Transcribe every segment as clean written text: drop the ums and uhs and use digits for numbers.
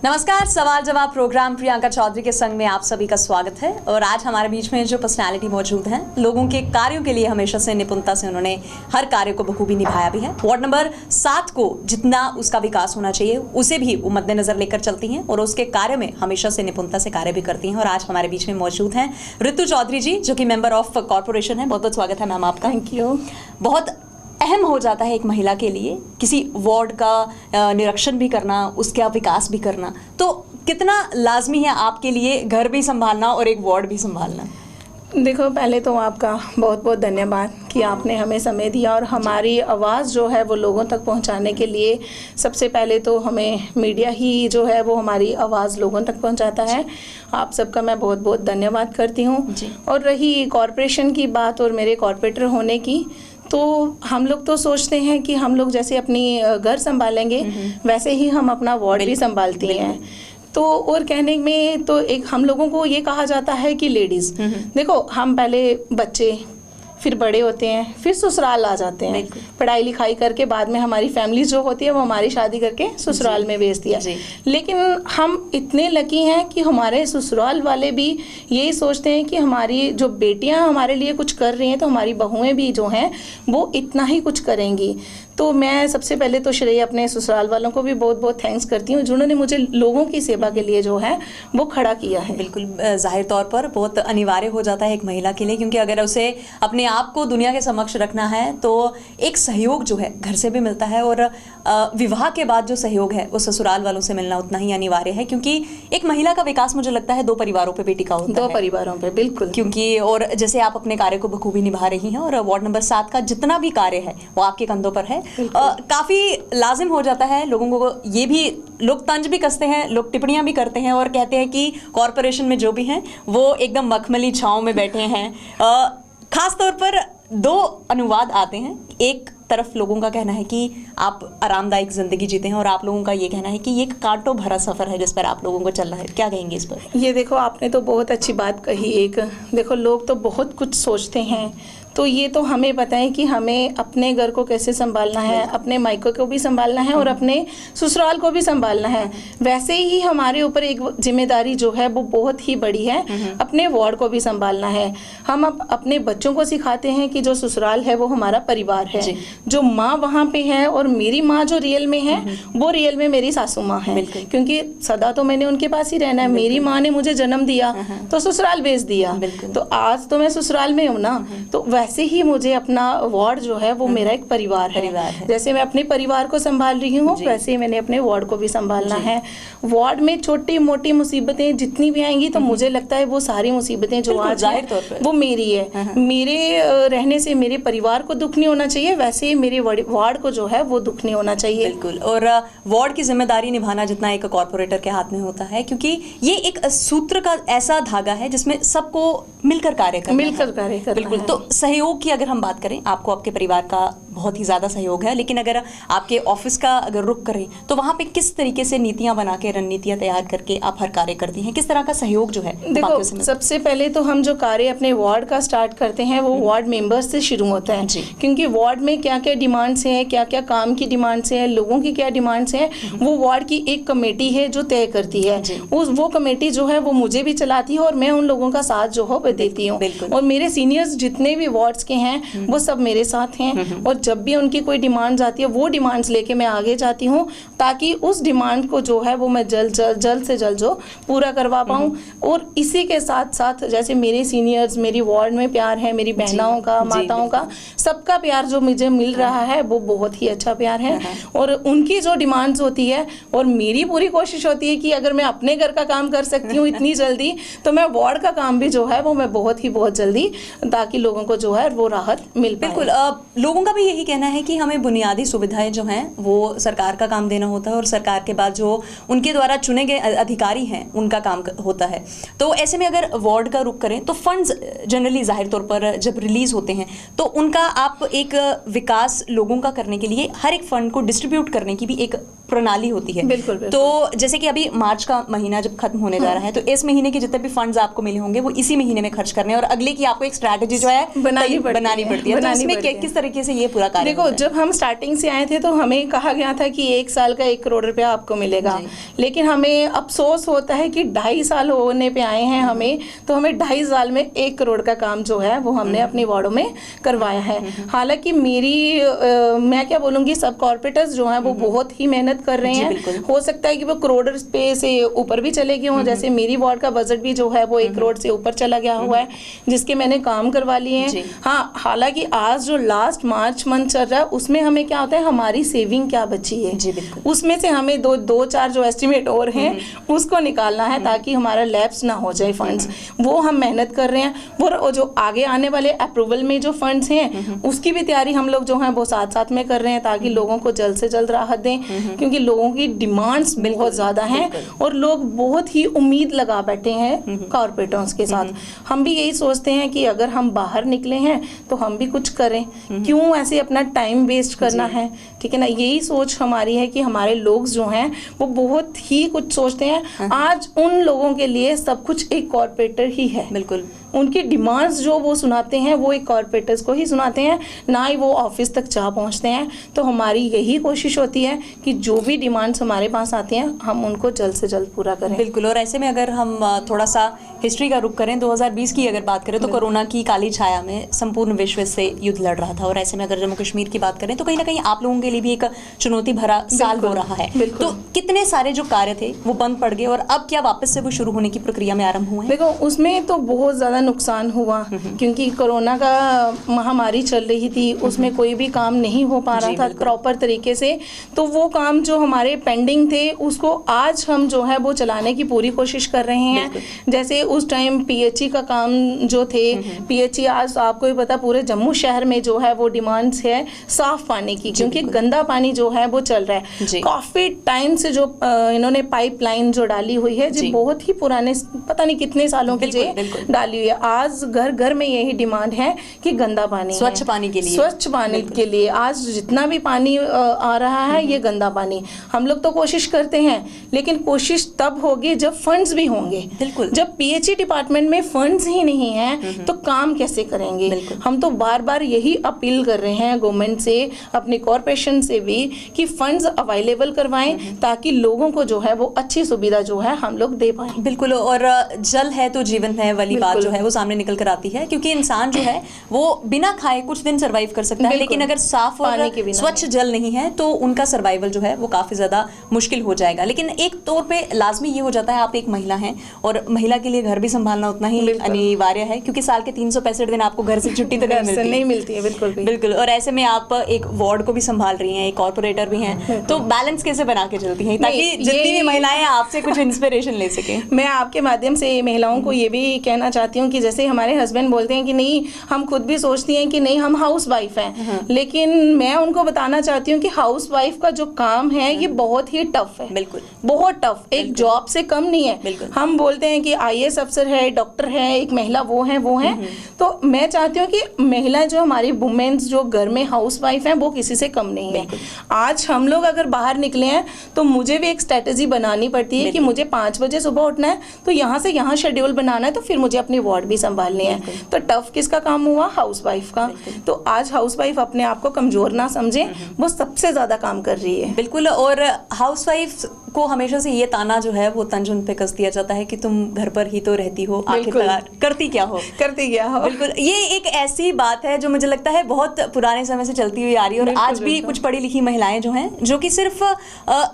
नमस्कार, सवाल जवाब प्रोग्राम प्रियंका चौधरी के संग में आप सभी का स्वागत है। और आज हमारे बीच में जो पर्सनालिटी मौजूद हैं, लोगों के कार्यों के लिए हमेशा से निपुणता से उन्होंने हर कार्य को बखूबी निभाया भी है। वार्ड नंबर 7 को जितना उसका विकास होना चाहिए उसे भी वो मद्देनजर लेकर चलती हैं और उसके कार्य में हमेशा से निपुणता से कार्य भी करती हैं। और आज हमारे बीच में मौजूद हैं ऋतु चौधरी जी, जो कि मेंबर ऑफ कॉर्पोरेशन है। बहुत बहुत स्वागत है मैम आपका। Thank you. बहुत अहम हो जाता है एक महिला के लिए किसी वार्ड का निरीक्षण भी करना, उसका विकास भी करना, तो कितना लाजमी है आपके लिए घर भी संभालना और एक वार्ड भी संभालना? देखो, पहले तो आपका बहुत बहुत धन्यवाद कि आपने हमें समय दिया और हमारी आवाज़ जो है वो लोगों तक पहुंचाने के लिए सबसे पहले तो हमें मीडिया ही जो है वो हमारी आवाज़ लोगों तक पहुंचाता है। आप सबका मैं बहुत बहुत धन्यवाद करती हूँ। और रही कॉरपोरेशन की बात और मेरे कॉरपोरेटर होने की, तो हम लोग तो सोचते हैं कि हम लोग जैसे अपनी घर संभालेंगे वैसे ही हम अपना वार्ड भी संभालती हैं। तो और कहने में तो एक हम लोगों को ये कहा जाता है कि लेडीज़, देखो हम पहले बच्चे, फिर बड़े होते हैं, फिर ससुराल आ जाते हैं, पढ़ाई लिखाई करके बाद में हमारी फैमिली जो होती है वो हमारी शादी करके ससुराल में भेज दिया। लेकिन हम इतने लकी हैं कि हमारे ससुराल वाले भी यही सोचते हैं कि हमारी जो बेटियां हमारे लिए कुछ कर रही हैं तो हमारी बहुएं भी जो हैं वो इतना ही कुछ करेंगी। तो मैं सबसे पहले तो श्रेय अपने ससुराल वालों को भी बहुत बहुत थैंक्स करती हूँ जिन्होंने मुझे लोगों की सेवा के लिए जो है वो खड़ा किया है। बिल्कुल, जाहिर तौर पर बहुत अनिवार्य हो जाता है एक महिला के लिए, क्योंकि अगर उसे अपने आप को दुनिया के समक्ष रखना है तो एक सहयोग जो है घर से भी मिलता है और विवाह के बाद जो सहयोग है वो ससुराल वालों से मिलना उतना ही अनिवार्य है। क्योंकि एक महिला का विकास मुझे लगता है 2 परिवारों पर भी टिका होता है। 2 परिवारों पर, बिल्कुल। क्योंकि और जैसे आप अपने कार्य को बखूबी निभा रही हैं और वार्ड नंबर 7 का जितना भी कार्य है वो आपके कंधों पर है। काफ़ी लाजिम हो जाता है लोगों को, ये भी लोग तंज भी कसते हैं, लोग टिप्पणियां भी करते हैं और कहते हैं कि कॉरपोरेशन में जो भी हैं वो एकदम मखमली छांव में बैठे हैं। खास तौर पर 2 अनुवाद आते हैं। एक तरफ लोगों का कहना है कि आप आरामदायक ज़िंदगी जीते हैं और आप लोगों का ये कहना है कि ये एक कांटों भरा सफ़र है जिस पर आप लोगों को चलना है। क्या कहेंगे इस पर? ये देखो, आपने तो बहुत अच्छी बात कही। एक देखो, लोग तो बहुत कुछ सोचते हैं, तो ये तो हमें पता है कि हमें अपने घर को कैसे संभालना है, अपने मायके को भी संभालना है और अपने ससुराल को भी संभालना है। वैसे ही हमारे ऊपर एक जिम्मेदारी जो है वो बहुत ही बड़ी है, अपने वार्ड को भी संभालना है। हम अपने बच्चों को सिखाते हैं कि जो ससुराल है वो हमारा परिवार है, जो माँ वहाँ पे है और मेरी माँ जो रियल में है वो रियल में मेरी सासू माँ है, क्योंकि सदा तो मैंने उनके पास ही रहना है। मेरी माँ ने मुझे जन्म दिया तो ससुराल भेज दिया, तो आज तो मैं ससुराल में हूँ ना, तो वैसे ही मुझे अपना वार्ड जो है वो मेरा एक परिवार है। जैसे मैं अपने परिवार को संभाल रही हूँ वैसे ही मैंने अपने वार्ड को भी संभालना है। वार्ड में छोटी मोटी मुसीबतें जितनी भी आएंगी तो मुझे लगता है वो सारी मुसीबतें जो आज वो मेरी है, मेरे रहने से मेरे परिवार को दुख नहीं होना चाहिए, वैसे ही मेरे वार्ड को जो है वो दुख नहीं होना चाहिए। बिल्कुल। और वार्ड की जिम्मेदारी निभाना जितना एक कॉर्पोरेटर के हाथ में होता है, क्योंकि ये एक सूत्र का ऐसा धागा है जिसमें सबको मिलकर कार्य करना। बिल्कुल। तो सहयोग की अगर हम बात करें, आपको आपके परिवार का बहुत ही ज़्यादा सहयोग है, लेकिन अगर आपके ऑफिस का अगर रुख करें तो वहाँ पे किस तरीके से नीतियाँ बना के, रणनीतियाँ तैयार करके आप हर कार्य करती हैं? किस तरह का सहयोग जो है? देखो, सबसे पहले तो हम जो कार्य अपने वार्ड का स्टार्ट करते हैं वो वार्ड मेंबर्स से शुरू होता है, क्योंकि वार्ड में क्या क्या डिमांड्स हैं, क्या क्या काम की डिमांड्स हैं, लोगों की क्या डिमांड्स हैं, वो वार्ड की एक कमेटी है जो तय करती है। वो कमेटी जो है वो मुझे भी चलाती है और मैं उन लोगों का साथ जो हो देती हूँ। और मेरे सीनियर्स जितने भी वार्ड्स के हैं वो सब मेरे साथ हैं, और जब भी उनकी कोई डिमांड्स आती है वो डिमांड्स लेके मैं आगे जाती हूँ ताकि उस डिमांड को जो है वो मैं जल्द से जल्द जो पूरा करवा पाऊँ। और इसी के साथ साथ जैसे मेरे सीनियर्स, मेरी वार्ड में प्यार है, मेरी बहनों का, माताओं का, सबका प्यार जो मुझे मिल रहा है वो बहुत ही अच्छा प्यार है। और उनकी जो डिमांड्स होती है और मेरी पूरी कोशिश होती है कि अगर मैं अपने घर का काम कर सकती हूँ इतनी जल्दी तो मैं वार्ड का काम भी जो है वो मैं बहुत जल्दी, ताकि लोगों को जो है वो राहत मिल पाए। बिल्कुल। लोगों का भी यही कहना है कि हमें बुनियादी सुविधाएं जो हैं वो सरकार का काम देना होता है और सरकार के बाद जो उनके द्वारा चुने गए अधिकारी हैं उनका काम होता है। तो ऐसे में अगर वार्ड का रुख करें तो फंड्स जनरली जाहिर तौर पर जब रिलीज होते हैं तो उनका आप एक विकास लोगों का करने के लिए हर एक फंड को डिस्ट्रीब्यूट करने की भी एक प्रणाली होती है। बिल्कुल। तो जैसे कि अभी मार्च का महीना जब खत्म होने जा रहा है, तो इस महीने के जितने भी फंड्स आपको मिले होंगे वो इसी महीने में खर्च करने हैं, और अगले की आपको एक स्ट्रैटेजी जो है बनानी पड़ती है। तो इसमें किस तरीके से ये पूरा कार्य देखो, जब हम स्टार्टिंग से आए थे तो हमें कहा गया था कि 1 साल का 1 करोड़ रुपया आपको मिलेगा, लेकिन हमें अफसोस होता है कि 2.5 साल होने पे आए हैं हमें, तो हमें 2.5 साल में 1 करोड़ का काम जो है वो हमने अपनी वार्डों में करवाया है। हालांकि मैं क्या बोलूँगी, सब कॉर्पोरेटर्स जो हैं वो बहुत ही मेहनत कर रहे हैं। हो सकता है कि वो करोड़ रुपए से ऊपर भी चले गए हों, जैसे मेरी वार्ड का बजट भी जो है वो 1 करोड़ से ऊपर चला गया हुआ है, जिसके मैंने काम करवा लिए हैं। हाँ, हालांकि आज जो लास्ट मार्च मंथ चल रहा है उसमें हमें क्या होता है, हमारी सेविंग क्या बची है उसमें से हमें दो चार जो एस्टिमेट और हैं उसको निकालना है, ताकि हमारा लैप्स ना हो जाए फंड्स। वो हम मेहनत कर रहे हैं। वो जो आगे आने वाले अप्रूवल में जो फंड्स हैं उसकी भी तैयारी हम लोग जो है वो साथ साथ में कर रहे हैं, ताकि लोगों को जल्द से जल्द राहत दें, क्योंकि लोगों की डिमांड्स बहुत ज़्यादा हैं और लोग बहुत ही उम्मीद लगा बैठे हैं कॉर्पोरेटर्स के साथ। हम भी यही सोचते हैं कि अगर हम बाहर निकले हैं तो हम भी कुछ करें, क्यों ऐसे अपना टाइम वेस्ट करना है, ठीक है ना। यही सोच हमारी है कि हमारे लोग जो हैं वो बहुत ही कुछ सोचते हैं। आज उन लोगों के लिए सब कुछ एक कॉर्पोरेटर ही है। बिल्कुल, उनकी डिमांड्स जो वो सुनाते हैं वो एक कॉर्पोरेटर्स को ही सुनाते हैं, ना ही वो ऑफिस तक जा पहुंचते हैं। तो हमारी यही कोशिश होती है कि जो भी डिमांड्स हमारे पास आती हैं हम उनको जल्द से जल्द पूरा करें। बिल्कुल। और ऐसे में अगर हम थोड़ा सा हिस्ट्री का रुख करें, 2020 की अगर बात करें तो कोरोना की काली छाया में संपूर्ण विश्व से युद्ध लड़ रहा था, और ऐसे में अगर जम्मू कश्मीर की बात करें तो कहीं ना कहीं आप लोगों के लिए भी एक चुनौती भरा साल हो रहा है। तो कितने सारे जो कार्य थे वो बंद पड़ गए, और अब क्या वापस से वो शुरू होने की प्रक्रिया में आरंभ हुए हैं? देखो, उसमें तो बहुत ज़्यादा नुकसान हुआ, क्योंकि कोरोना का महामारी चल रही थी, उसमें कोई भी काम नहीं हो पा रहा था प्रॉपर तरीके से। तो वो काम जो हमारे पेंडिंग थे उसको आज हम जो है वो चलाने की पूरी कोशिश कर रहे हैं। जैसे उस टाइम पीएचई का काम जो थे, पीएचई आज आपको भी पता पूरे जम्मू शहर में जो है वो डिमांड्स है साफ पानी की, क्योंकि गंदा पानी जो है वो चल रहा है। काफी टाइम से जो इन्होंने पाइपलाइन जो डाली हुई है, जो बहुत ही पुराने पता नहीं कितने सालों की डाली हुई है। आज घर घर में यही डिमांड है कि गंदा पानी, स्वच्छ पानी के लिए आज जितना भी पानी आ रहा है ये गंदा पानी। हम लोग तो कोशिश करते हैं, लेकिन कोशिश तब होगी जब फंड्स भी होंगे। बिल्कुल। जब पीएचई डिपार्टमेंट में फंड्स ही नहीं है तो काम कैसे करेंगे? हम तो बार बार यही अपील कर रहे हैं गवर्नमेंट से, अपनी कॉर्पोरेशन से भी, कि फंड्स अवेलेबल करवाएं, ताकि लोगों को जो है वो अच्छी सुविधा जो है हम लोग दे पाएं। बिल्कुल। और जल है तो जीवन है वाली बात जो है वो सामने निकल कर आती है, क्योंकि इंसान जो है वो बिना खाए कुछ दिन सरवाइव कर सकता है, लेकिन अगर साफ और स्वच्छ जल नहीं है तो उनका सर्वाइवल जो है वो काफी ज्यादा मुश्किल हो जाएगा। लेकिन एक तौर पे लाजमी ये हो जाता है, आप एक महिला हैं और महिला के लिए घर भी संभालना उतना ही अनिवार्य है, क्योंकि साल के 365 दिन आपको घर से छुट्टी तो नहीं मिलती है। बिल्कुल। और ऐसे में आप एक वार्ड को भी संभाल रही हैं, एक कॉर्पोरेटर भी हैं, तो बैलेंस कैसे बना के चलती हैं ताकि जितनी भी महिलाएं आपसे कुछ इंस्पिरेशन ले सकें? मैं आपके माध्यम से महिलाओं को ये भी कहना चाहती हूँ कि जैसे हमारे हस्बैंड बोलते हैं कि नहीं, हम खुद भी सोचती हैं कि नहीं हम हाउस वाइफ हैं, लेकिन मैं उनको बताना चाहती हूँ कि हाउस वाइफ का जो काम है ये बहुत ही टफ है। बिल्कुल, बहुत टफ, एक जॉब से कम नहीं है। हम बोलते हैं कि आईएएस अफसर है, डॉक्टर है, एक महिला वो है। तो मैं चाहती हूँ कि महिलाएं जो हमारी वुमेन्स जो घर में हाउस वाइफ हैं वो किसी से कम नहीं है। आज हम लोग अगर बाहर निकले हैं तो मुझे भी एक स्ट्रेटेजी बनानी पड़ती है कि मुझे 5 बजे सुबह उठना है, तो यहाँ से यहाँ शेड्यूल बनाना है, तो फिर मुझे अपनी वार्ड भी संभालनी है। तो टफ किसका काम हुआ? हाउस वाइफ का। तो आज हाउस वाइफ अपने आप को कमजोर ना समझे, वो सबसे ज्यादा काम कर रही है। बिल्कुल। और हाउस वाइफ को हमेशा से ये ताना जो है वो तंज उन पे कस दिया जाता है कि तुम घर पर ही तो रहती हो, आखिरकार करती क्या हो। बिल्कुल, ये एक ऐसी बात है जो मुझे लगता है बहुत पुराने समय से चलती हुई आ रही है, और आज भी कुछ पढ़ी लिखी महिलाएं जो हैं जो कि सिर्फ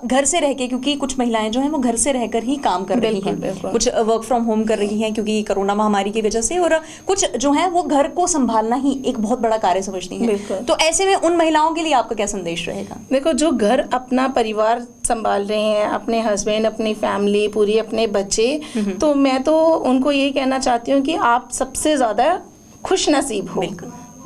घर से रह के, क्योंकि कुछ महिलाएं जो हैं वो घर से रहकर ही काम कर रही हैं, कुछ वर्क फ्रॉम होम कर रही हैं क्योंकि कोरोना महामारी की वजह से, और कुछ जो है वो घर को संभालना ही एक बहुत बड़ा कार्य समझती हैं। तो ऐसे में उन महिलाओं के लिए आपका क्या संदेश रहेगा? देखो, जो घर अपना परिवार संभाल रहे हैं, अपने हस्बैंड, अपनी फैमिली पूरी, अपने बच्चे, तो मैं तो उनको यही कहना चाहती हूँ कि आप सबसे ज्यादा खुश नसीब हो।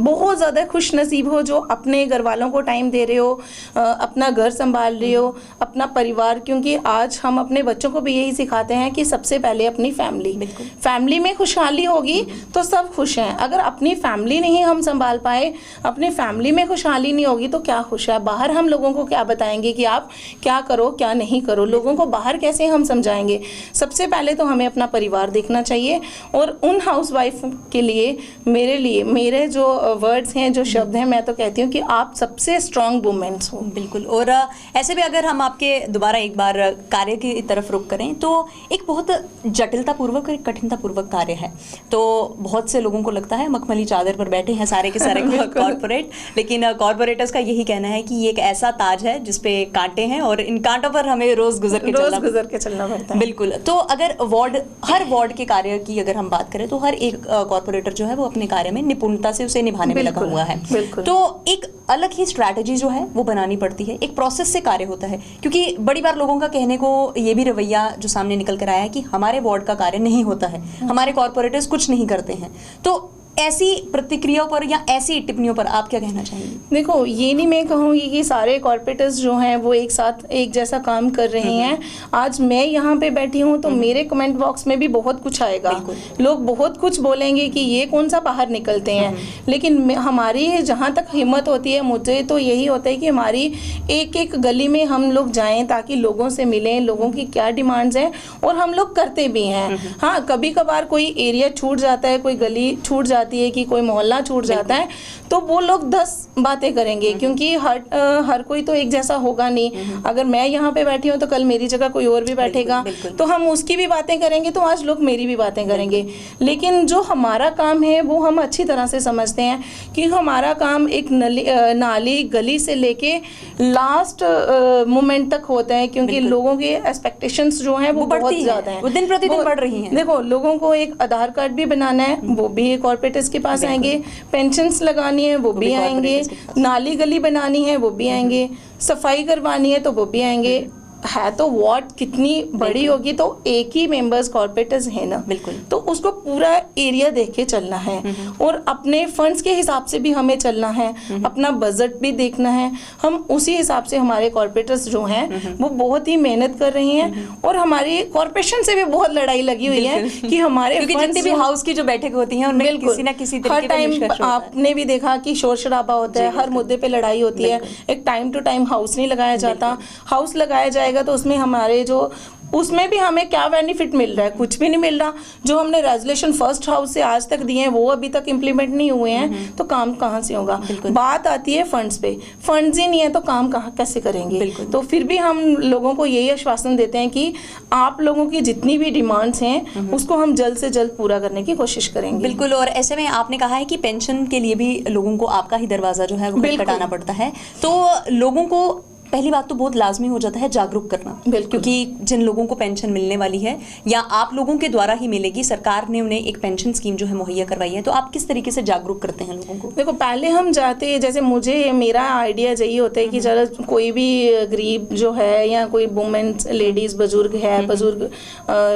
बहुत ज़्यादा खुश नसीब हो जो अपने घर वालों को टाइम दे रहे हो, अपना घर संभाल रहे हो, अपना परिवार, क्योंकि आज हम अपने बच्चों को भी यही सिखाते हैं कि सबसे पहले अपनी फैमिली में खुशहाली होगी तो सब खुश हैं। अगर अपनी फैमिली नहीं हम संभाल पाए, अपनी फैमिली में खुशहाली नहीं होगी तो क्या खुश है। बाहर हम लोगों को क्या बताएंगे कि आप क्या करो क्या नहीं करो, लोगों को बाहर कैसे हम समझाएंगे। सबसे पहले तो हमें अपना परिवार देखना चाहिए। और उन हाउसवाइफ के लिए मेरे जो वर्ड्स हैं, जो शब्द हैं, मैं तो कहती हूँ कि आप सबसे स्ट्रॉन्ग वुमेन्स हो। बिल्कुल। और ऐसे भी अगर हम आपके दोबारा एक बार कार्य की तरफ रुख करें तो एक बहुत जटिलतापूर्वक और कठिनतापूर्वक कार्य है। तो बहुत से लोगों को लगता है मखमली चादर पर बैठे हैं सारे के सारे कॉर्पोरेट, लेकिन कॉर्पोरेटर्स का यही कहना है कि ये एक ऐसा ताज है जिसपे कांटे हैं और इन कांटों पर हमें रोज गुजर के चलना पड़ता है। बिल्कुल। तो अगर हर वार्ड के कार्य की अगर हम बात करें तो हर एक कॉर्पोरेटर जो है वो अपने कार्य में निपुणता से उसे निभाने में लगा हुआ है। तो एक अलग ही स्ट्रैटेजी जो है वो बनानी पड़ती है, एक प्रोसेस से कार्य होता है। क्योंकि बड़ी बार लोगों का कहने को ये भी रवैया जो सामने निकल कर आया है कि हमारे वार्ड का कार्य नहीं होता है, हमारे कॉर्पोरेटर्स कुछ नहीं करते हैं। तो ऐसी प्रतिक्रियाओं पर या ऐसी टिप्पणियों पर आप क्या कहना चाहेंगे? देखो, ये नहीं मैं कहूँगी कि सारे कॉर्पोरेटर्स जो हैं वो एक साथ एक जैसा काम कर रहे हैं। आज मैं यहाँ पे बैठी हूँ तो मेरे कमेंट बॉक्स में भी बहुत कुछ आएगा, लोग बहुत कुछ बोलेंगे कि ये कौन सा बाहर निकलते हैं। लेकिन हमारी जहाँ तक हिम्मत होती है, मुझे तो यही होता है कि हमारी एक एक गली में हम लोग जाएं ताकि लोगों से मिलें, लोगों की क्या डिमांड्स हैं, और हम लोग करते भी हैं। हाँ, कभी कभार कोई एरिया छूट जाता है, कोई गली छूट जाती है कि कोई मोहल्ला छूट जाता है, तो वो लोग 10 बातें करेंगे, क्योंकि हर कोई तो एक जैसा होगा नहीं। अगर मैं यहाँ पे बैठी हूँ तो कल मेरी जगह कोई और भी बैठेगा, तो हम उसकी भी बातें करेंगे, तो आज लोग मेरी भी बातें करेंगे। लेकिन जो हमारा काम है वो हम अच्छी तरह से समझते हैं कि हमारा काम एक नाली गली से लेके लास्ट मोमेंट तक होता है, क्योंकि लोगों के एक्सपेक्टेशंस जो हैं वो बहुत ज़्यादा हैं, वो दिन प्रतिदिन बढ़ रही हैं। देखो, लोगों को एक आधार कार्ड भी बनाना है, वो भी कॉर्पोरेटर्स के पास आएंगे, पेंशन्स लगानी है वो भी आएंगे, नाली गली बनानी है वो भी आएंगे, सफाई करवानी है तो वो भी आएंगे। है तो वार्ड कितनी बड़ी होगी, तो एक ही मेंबर्स कॉर्पोरेटर्स है ना, बिल्कुल, तो उसको पूरा एरिया देख के चलना है और अपने फंड्स के हिसाब से भी हमें चलना है, अपना बजट भी देखना है। हम उसी हिसाब से, हमारे कॉर्पोरेटर्स जो हैं वो बहुत ही मेहनत कर रही हैं और हमारी कॉर्पोरेशन से भी बहुत लड़ाई लगी हुई है कि हमारे जितनी भी हाउस की जो बैठक होती है उनमें किसी ना किसी हर टाइम आपने भी देखा कि शोर शराबा होता है, हर मुद्दे पे लड़ाई होती है, एक टाइम टू टाइम हाउस नहीं लगाया जाता। हाउस लगाया जाएगा तो उसमें हमारे उसमें भी हमें क्या बेनिफिट मिल रहा है? कुछ भी नहीं मिल रहा। जो हमने रेजोल्यूशन फर्स्ट हाउस से आज तक दिए हैं वो अभी तक इम्प्लीमेंट नहीं हुए हैं, तो काम कहाँ से होगा? बात आती है फंड्स पे, फंड्स ही नहीं है तो काम कैसे करेंगे? तो फिर भी हम लोगों को यही आश्वासन देते हैं कि आप लोगों की जितनी भी डिमांड्स हैं उसको हम जल्द से जल्द पूरा करने की कोशिश करेंगे। बिल्कुल। और ऐसे में आपने कहा है कि पेंशन के लिए भी लोगों को आपका ही दरवाजा जो है वो खटखटाना पड़ता है, तो लोगों को पहली बात तो बहुत लाजमी हो जाता है जागरूक करना, क्योंकि जिन लोगों को पेंशन मिलने वाली है या आप लोगों के द्वारा ही मिलेगी, सरकार ने उन्हें एक पेंशन स्कीम जो है मुहैया करवाई है, तो आप किस तरीके से जागरूक करते हैं लोगों को? देखो, पहले हम जाते, जैसे मेरा आइडिया यही होता है कि चलो कोई भी गरीब जो है या कोई वुमेन्स, लेडीज, बुजुर्ग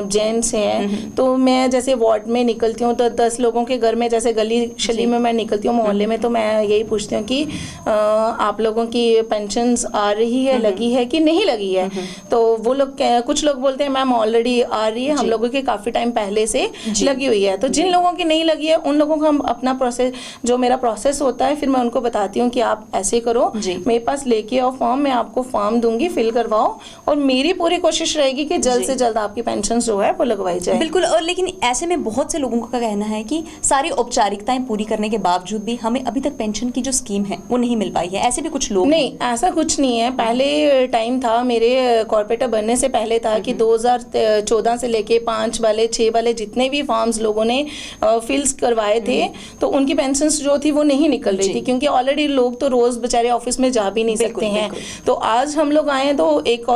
जेंट्स हैं, तो मैं जैसे वार्ड में निकलती हूँ तो 10 लोगों के घर में, जैसे गली शली में मैं निकलती हूँ, मोहल्ले में, तो मैं यही पूछती हूँ कि आप लोगों की पेंशन आ रही है, लगी है कि नहीं लगी है? तो वो लोग, कुछ लोग बोलते हैं मैम ऑलरेडी आ रही है, हम लोगों की काफी टाइम पहले से लगी हुई है। तो जिन लोगों की नहीं लगी है उन लोगों को हम अपना प्रोसेस, जो मेरा प्रोसेस होता है, फिर मैं उनको बताती हूँ कि आप ऐसे करो, मेरे पास लेके आओ फॉर्म, मैं आपको फॉर्म दूंगी, फिल करवाओ, और मेरी पूरी कोशिश रहेगी कि जल्द से जल्द आपकी पेंशन जो है वो लगवाई जाए। बिल्कुल। और लेकिन ऐसे में बहुत से लोगों का कहना है कि सारी औपचारिकताएं पूरी करने के बावजूद भी हमें अभी तक पेंशन की जो स्कीम है वो नहीं मिल पाई है, ऐसे भी कुछ लोग? नहीं, ऐसा कुछ नहीं है। पहले टाइम था, मेरे कॉर्पोरेटर बनने से पहले था कि 2014 से लेके 5 वाले 6 वाले जितने भी फॉर्म्स लोगों ने फिल्स करवाए थे, तो उनकी पेंशन्स जो थी वो नहीं निकल रही थी, क्योंकि ऑलरेडी लोग तो रोज बेचारे ऑफिस में जा भी नहीं सकते हैं। तो आज हम लोग आए तो एक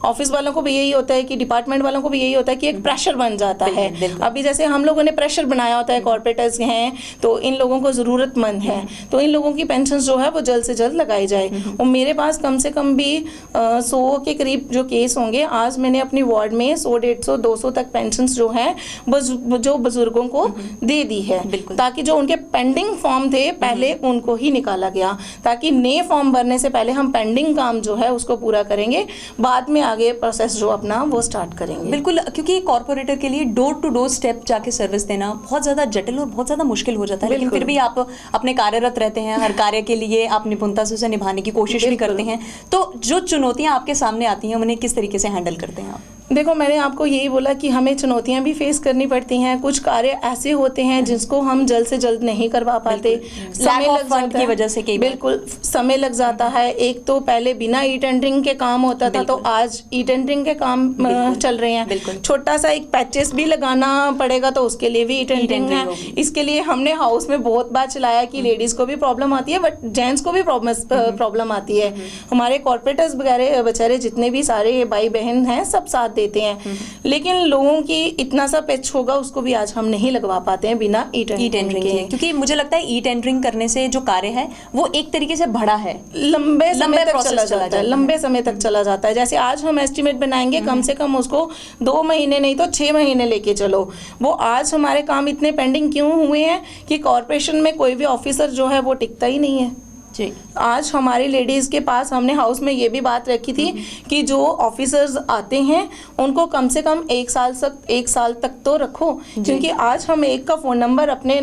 ऑफिस वालों को भी यही होता है कि डिपार्टमेंट वालों को भी यही होता है कि एक प्रेशर बन जाता है। अभी जैसे हम लोगों ने प्रेशर बनाया होता है, कॉर्पोरेटर्स हैं तो इन लोगों को जरूरतमंद है, तो इन लोगों की पेंशन जो है वो जल्द से जल्द लगाई जाए। और मेरे पास कम कम से कम भी 100 के करीब जो केस होंगे। आज मैंने अपनी वार्ड में 100, 150, 200 तक पेंशन जो है जो बुजुर्गों को दे दी है, ताकि जो उनके पेंडिंग फॉर्म थे पहले उनको ही निकाला गया, ताकि नए फॉर्म भरने से पहले हम पेंडिंग काम जो है उसको पूरा करेंगे, बाद में आगे प्रोसेस जो अपना वो स्टार्ट करेंगे। बिल्कुल, क्योंकि कॉर्पोरेटर के लिए डोर टू डोर स्टेप जाके सर्विस देना बहुत ज़्यादा जटिल और बहुत ज़्यादा मुश्किल हो जाता है, लेकिन फिर भी आप अपने कार्यरत रहते हैं, हर कार्य के लिए आप निपुणता से उसे निभाने की कोशिश भी करते हैं। तो जो चुनौतियाँ आपके सामने आती हैं उन्हें किस तरीके से हैंडल करते हैं आप? देखो, मैंने आपको यही बोला कि हमें चुनौतियां भी फेस करनी पड़ती हैं। कुछ कार्य ऐसे होते हैं जिसको हम जल्द से जल्द नहीं करवा पाते, समय लग जाता की वजह से कई बिल्कुल समय लग जाता है। एक तो पहले बिना ई टेंडरिंग के काम होता था, तो आज ई टेंडरिंग के काम चल रहे हैं। छोटा सा एक पैचेस भी लगाना पड़ेगा तो उसके लिए भी ई टेंडरिंग है। इसके लिए हमने हाउस में बहुत बार चलाया कि लेडीज को भी प्रॉब्लम आती है, बट जेंट्स को भी प्रॉब्लम आती है। हमारे कॉर्पोरेटर्स वगैरह बेचारे जितने भी सारे भाई बहन हैं सब साथ देते हैं, लेकिन लोगों की इतना सा पैच होगा उसको भी आज हम नहीं लगवा पाते हैं बिना ई टेंडरिंग के। क्योंकि मुझे लगता है ई टेंडरिंग करने से जो कार्य है वो एक तरीके से बड़ा है, लंबे समय तक चला जाता है, लंबे समय तक चला जाता है। जैसे आज हम एस्टिमेट बनाएंगे, कम से कम उसको 2 महीने नहीं तो 6 महीने लेके चलो। वो आज हमारे काम इतने पेंडिंग क्यों हुए हैं कि कॉर्पोरेशन में कोई भी ऑफिसर जो है वो टिकता ही नहीं है जी। आज हमारी लेडीज़ के पास हमने हाउस में ये भी बात रखी थी कि जो ऑफिसर्स आते हैं उनको कम से कम 1 साल तक तो रखो, क्योंकि आज हम एक का फ़ोन नंबर अपने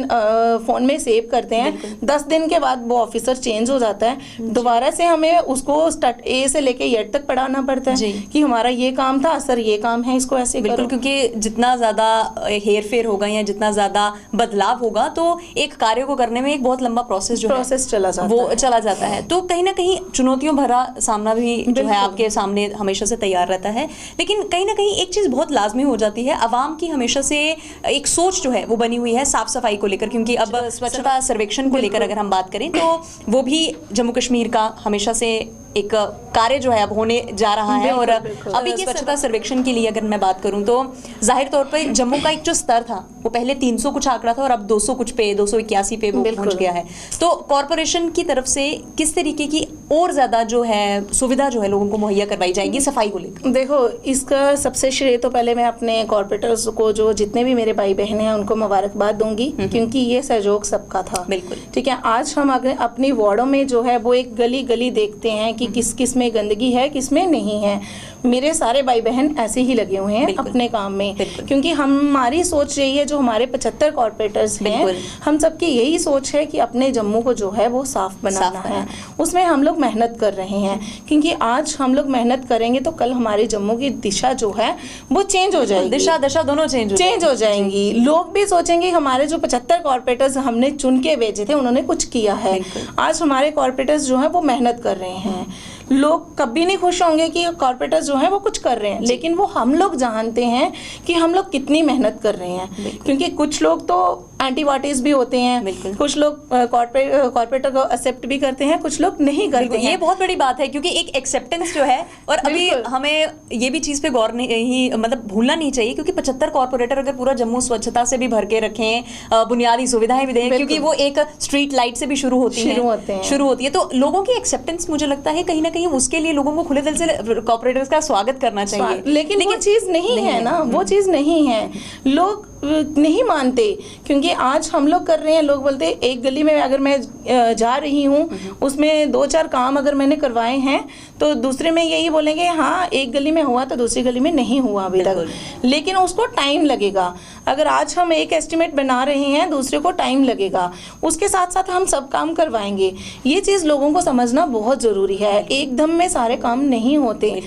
फ़ोन में सेव करते हैं, 10 दिन के बाद वो ऑफिसर चेंज हो जाता है, दोबारा से हमें उसको स्टार्ट ए से लेके Z तक पढ़ाना पड़ता है कि हमारा ये काम था सर, ये काम है, इसको ऐसे करो। क्योंकि जितना ज़्यादा हेर फेर होगा या जितना ज़्यादा बदलाव होगा तो एक कार्य को करने में एक बहुत लंबा प्रोसेस चला जाता है। तो कहीं ना कहीं चुनौतियों भरा सामना भी जो है आपके सामने हमेशा से तैयार रहता है, लेकिन कहीं ना कहीं एक चीज़ बहुत लाजमी हो जाती है, आवाम की हमेशा से एक सोच जो है वो बनी हुई है साफ सफाई को लेकर, क्योंकि अब स्वच्छता सर्वेक्षण को लेकर अगर हम बात करें तो वो भी जम्मू कश्मीर का हमेशा से एक कार्य जो है अब होने जा रहा है। और अभी के स्वच्छता सर्वेक्षण के लिए अगर मैं बात करूं तो जाहिर तौर पर जम्मू का एक जो स्तर था वो पहले 300 कुछ आंकड़ा था और अब 200 कुछ पे 281 पे वो पहुंच गया है। तो कॉर्पोरेशन की तरफ से किस तरीके की और ज्यादा जो है सुविधा जो है लोगों को मुहैया करवाई जाएगी सफाई को लेकर? देखो, इसका सबसे श्रेय तो पहले मैं अपने कॉर्पोरेटर्स को, जो जितने भी मेरे भाई बहन हैं उनको मुबारकबाद दूंगी, क्योंकि ये सहयोग सबका था। बिल्कुल ठीक है। आज हम अगर अपनी वार्डों में जो है वो एक गली गली देखते हैं कि किस किस में गंदगी है, किस में नहीं है। मेरे सारे भाई बहन ऐसे ही लगे हुए हैं अपने काम में, क्योंकि हमारी सोच यही है, जो हमारे 75 कॉर्पोरेटर्स हैं, हम सबकी यही सोच है कि अपने जम्मू को जो है वो साफ बनाना है। उसमें हम लोग मेहनत कर रहे हैं, क्योंकि आज हम लोग मेहनत करेंगे तो कल हमारे जम्मू की दिशा जो है वो चेंज हो जाएगी। दिशा दशा दोनों चेंज हो जाएंगी। लोग भी सोचेंगे हमारे जो 75 कॉर्पोरेटर्स हमने चुन के भेजे थे उन्होंने कुछ किया है। आज हमारे कॉर्पोरेटर्स जो है वो मेहनत कर रहे हैं। लोग कभी नहीं खुश होंगे कि कॉर्पोरेटर्स जो हैं वो कुछ कर रहे हैं, लेकिन वो हम लोग जानते हैं कि हम लोग कितनी मेहनत कर रहे हैं, क्योंकि कुछ लोग तो एंटी वार्टिस भी होते हैं, कुछ लोग कॉर्पोरेटर को एक्सेप्ट भी करते हैं, कुछ लोग नहीं करते हैं। ये बहुत बड़ी बात है, क्योंकि एक एक्सेप्टेंस जो है, और अभी हमें ये भी चीज़ पे गौर नहीं मतलब भूलना नहीं चाहिए, क्योंकि 75 कॉर्पोरेटर अगर पूरा जम्मू स्वच्छता से भी भर के रखें, बुनियादी सुविधाएं भी दें, क्योंकि वो एक स्ट्रीट लाइट से भी शुरू होती है, तो लोगों की एक्सेप्टेंस मुझे लगता है कहीं ना कहीं उसके लिए लोगों को खुले दिल से कॉर्पोरेटर्स का स्वागत करना चाहिए। लेकिन वो चीज़ नहीं है ना, वो चीज़ नहीं है, लोग नहीं मानते, क्योंकि आज हम लोग कर रहे हैं। लोग बोलते हैं एक गली में अगर मैं जा रही हूँ उसमें 2-4 काम अगर मैंने करवाए हैं तो दूसरे में यही बोलेंगे हाँ एक गली में हुआ तो दूसरी गली में नहीं हुआ अभी तक, लेकिन उसको टाइम लगेगा। अगर आज हम एक एस्टिमेट बना रहे हैं, दूसरे को टाइम लगेगा, उसके साथ साथ हम सब काम करवाएंगे। ये चीज़ लोगों को समझना बहुत ज़रूरी है, एकदम में सारे काम नहीं होते।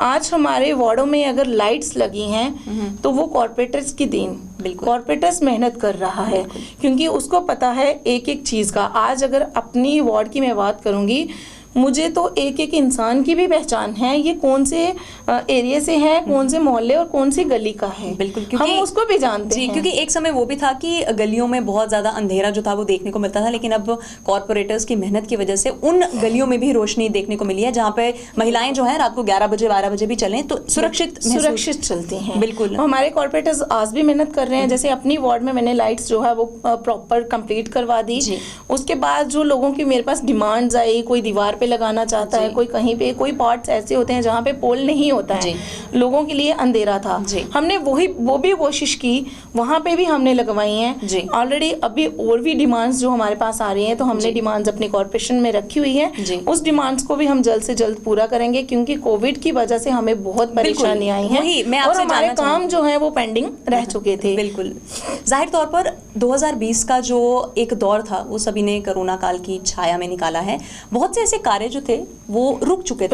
आज हमारे वार्डों में अगर लाइट्स लगी हैं तो वो कॉर्पोरेटर्स की देन, कॉर्पोरेटर्स मेहनत कर रहा है, क्योंकि उसको पता है एक एक चीज़ का। आज अगर अपनी वार्ड की मैं बात करूँगी, मुझे तो एक एक इंसान की भी पहचान है, ये कौन से एरिया से है, कौन से मोहल्ले और कौन सी गली का है। बिल्कुल, हम उसको भी जानते हैं। क्योंकि एक समय वो भी था कि गलियों में बहुत ज़्यादा अंधेरा जो था वो देखने को मिलता था, लेकिन अब कॉर्पोरेटर्स की मेहनत की वजह से उन गलियों में भी रोशनी देखने को मिली है, जहाँ पे महिलाएं जो है रात को 11 बजे 12 बजे भी चलें तो सुरक्षित चलती हैं। बिल्कुल, हमारे कॉर्पोरेटर्स आज भी मेहनत कर रहे हैं। जैसे अपनी वार्ड में मैंने लाइट्स जो है वो प्रॉपर कंप्लीट करवा दी। उसके बाद जो लोगों की मेरे पास डिमांड्स आई, कोई दीवार पे पे लगाना चाहता है, कोई कहीं पे, कोई पार्ट्स ऐसे होते हैं जहाँ पे पोल नहीं होता है, लोगों के लिए अंधेरा था, हमने वो भी कोशिश की, वहाँ पे भी हमने लगवाई हैं ऑलरेडी। अभी और भी डिमांड्स जो हमारे पास आ रही हैं, तो हमने डिमांड्स अपनी कॉर्पोरेशन में रखी हुई है, उस डिमांड्स को भी हम जल्द से जल्द पूरा करेंगे, क्योंकि कोविड की वजह से हमें बहुत परेशानी आई है और हमारे काम जो है वो पेंडिंग रह चुके थे। बिल्कुल, जाहिर तौर पर 2020 का जो एक दौर था वो सभी ने कोरोना काल की छाया में निकाला है। बहुत से ऐसे कार्य जो थे वो रुक चुके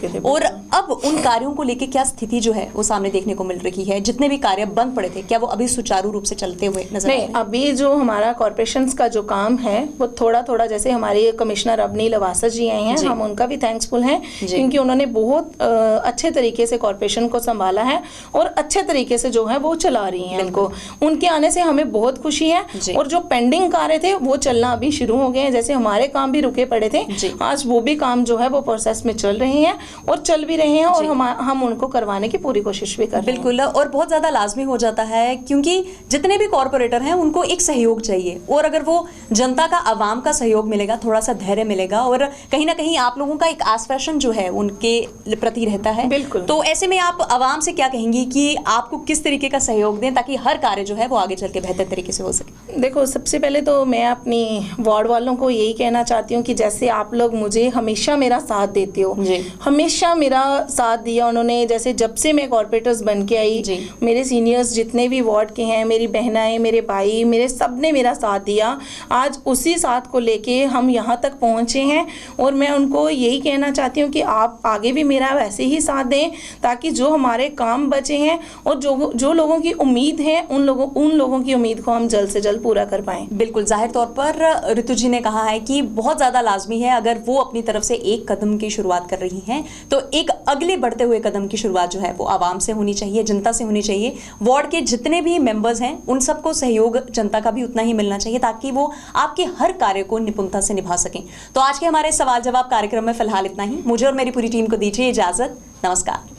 थे और अब उन कार्यों को लेके क्या स्थिति जो है वो सामने देखने को मिल रही है? जितने भी कार्य बंद पड़े थे, क्या वो अभी सुचारू रूप से चलते हुए नजर आ रहे हैं? अभी जो हमारा कॉर्पोरेशन का जो काम है वो थोड़ा थोड़ा, जैसे हमारे कमिश्नर अवनी लवासा जी आए हैं, हम उनका भी थैंक्सफुल हैं, क्योंकि उन्होंने बहुत अच्छे तरीके से कॉर्पोरेशन को संभाला है और अच्छे तरीके से जो है वो चला रही हैं उनको। उनके आने से हमें बहुत खुशी है और जो पेंडिंग कार्य थे वो चलना अभी शुरू हो गए हैं। जैसे हमारे काम भी रुके पड़े थे, आज वो भी काम जो है वो प्रोसेस में चल रहे हैं और चल भी रहे हैं और हम उनको करवाने की पूरी कोशिश भी कर रहे हैं। बिल्कुल, और बहुत ज्यादा लाजमी हो जाता है, क्योंकि जितने भी कॉर्पोरेटर हैं उनको एक सहयोग चाहिए, और अगर वो जनता का, आवाम का सहयोग मिलेगा, थोड़ा सा धैर्य मिलेगा और कहीं ना कहीं आप लोगों का एक आश्वासन जो है उनके प्रति रहता है। बिल्कुल, तो ऐसे में आप आवाम से क्या कहेंगी कि आपको किस तरीके का सहयोग दें ताकि हर कार्य जो है वो आगे चल के बेहतर तरीके से हो सके? देखो, सबसे पहले तो मैं अपनी वार्ड वालों को यही कहना चाहती हूँ कि जैसे आप लोग मुझे हमेशा मेरा साथ देते हो, हमेशा मेरा साथ दिया उन्होंने। जैसे जब से मैं कॉर्पोरेटर्स बन के आई, मेरे सीनियर्स जितने भी वार्ड के हैं, मेरी बहनाएं, मेरे भाई, मेरे सब ने मेरा साथ दिया। आज उसी साथ को लेके हम यहाँ तक पहुँचे हैं और मैं उनको यही कहना चाहती हूँ कि आप आगे भी मेरा वैसे ही साथ दें, ताकि जो हमारे काम बचे हैं और जो लोगों की उम्मीद है उन लोगों की उम्मीद को हम जल्द से जल्द पूरा कर पाएं। बिल्कुल, जाहिर तौर पर ऋतु जी ने कहा है कि बहुत ज़्यादा लाजमी है, अगर वो अपनी तरफ से एक कदम की शुरुआत कर रही हैं तो एक अगले बढ़ते हुए कदम की शुरुआत जो है वो आवाम से होनी चाहिए, जनता से होनी चाहिए। वार्ड के जितने भी मेंबर्स हैं उन सबको सहयोग जनता का भी उतना ही मिलना चाहिए, ताकि वो आपके हर कार्य को निपुणता से निभा सकें। तो आज के हमारे सवाल जवाब कार्यक्रम में फिलहाल इतना ही। मुझे और मेरी पूरी टीम को दीजिए इजाजत। नमस्कार।